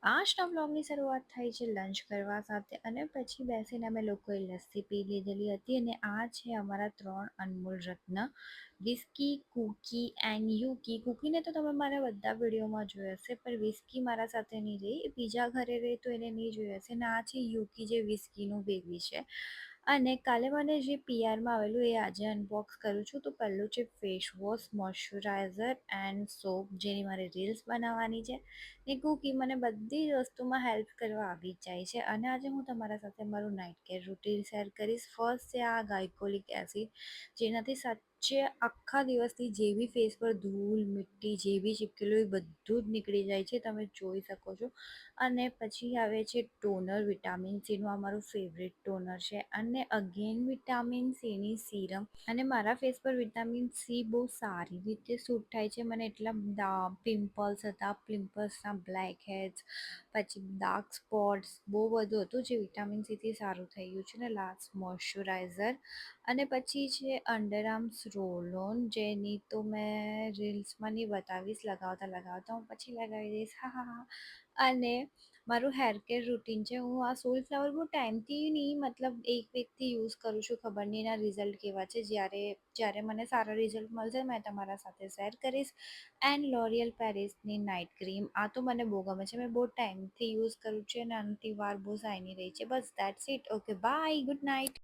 આજના બ્લોગની શરૂઆત થાય છે લંચ કરવા સાથે અને પછી બેસીને અમે લોકોએ લસ્સી પી લીધેલી હતી અને આ છે અમારા 3 અનમોલ રત્ન વિસ્કી, કૂકી એન્ડ યુકી. કૂકીને તો તમે મારા બધા વિડીયોમાં જોઈ હશે, પણ વિસ્કી મારા સાથે નહીં રહી, એ બીજા ઘરે રહી તો એને નહીં જોઈ હશે. અને આ છે યુકી જે વિસ્કીનું બેબી છે. અને કાલે મને જે પીઆરમાં આવેલું એ આજે અનબોક્સ કરું છું. તો પહેલું છે face wash, moisturiser and soap, જેની મારે રીલ્સ બનાવવાની છે. ને કૂકી મને બધી જ વસ્તુમાં હેલ્પ કરવા આવી જ જાય છે. અને આજે હું તમારા સાથે મારું નાઇટ કેર રૂટીન શેર કરીશ. ફર્સ્ટ છે આ ગાયકોલિક એસિડ, જેનાથી સાચે આખા દિવસની જે બી ફેસ પર ધૂળ મિટ્ટી જે બી ચીપકેલું એ બધું જ નીકળી જાય છે, તમે જોઈ શકો છો. અને પછી આવે છે ટોનર, વિટામિન સીનું આ મારું ફેવરેટ ટોનર છે. અને અગેન વિટામિન સીની સીરમ. અને મારા ફેસ પર વિટામિન સી બહુ સારી રીતે સૂટ થાય છે. મને એટલા પિમ્પલ્સ હતા, પિમ્પલ્સના બ્લેક હેડ્સ, પછી ડાર્ક સ્પોટ્સ બહુ બધું હતું, જે વિટામિન સીથી સારું થઈ ગયું છે. ને લાસ્ટ મોઇશ્ચરાઇઝર. અને પછી છે અંડર આર્મ્સ રોલ ઓન, જેની તો મેં રીલ્સમાં નહીં બતાવીશ, લગાવતા હું પછી લગાવી દઈશ, હા હા હા. અને મારું હેર કેર રૂટીન છે, હું આ સોલફ્લાવર બહુ ટાઈમથી નહીં, મતલબ એક વીકથી યુઝ કરું છું. ખબર નહીં એના રિઝલ્ટ કેવા છે, જ્યારે જ્યારે મને સારા રિઝલ્ટ મળશે મેં તમારા સાથે શેર કરીશ. એન્ડ લોરિયલ પેરિસની નાઇટ ક્રીમ, આ તો મને બહુ ગમે છે, મેં બહુ ટાઈમથી યુઝ કરું છું અને આનાથી વાર બહુ શાઇની રહી છે. બસ that's it. Okay bye, good night.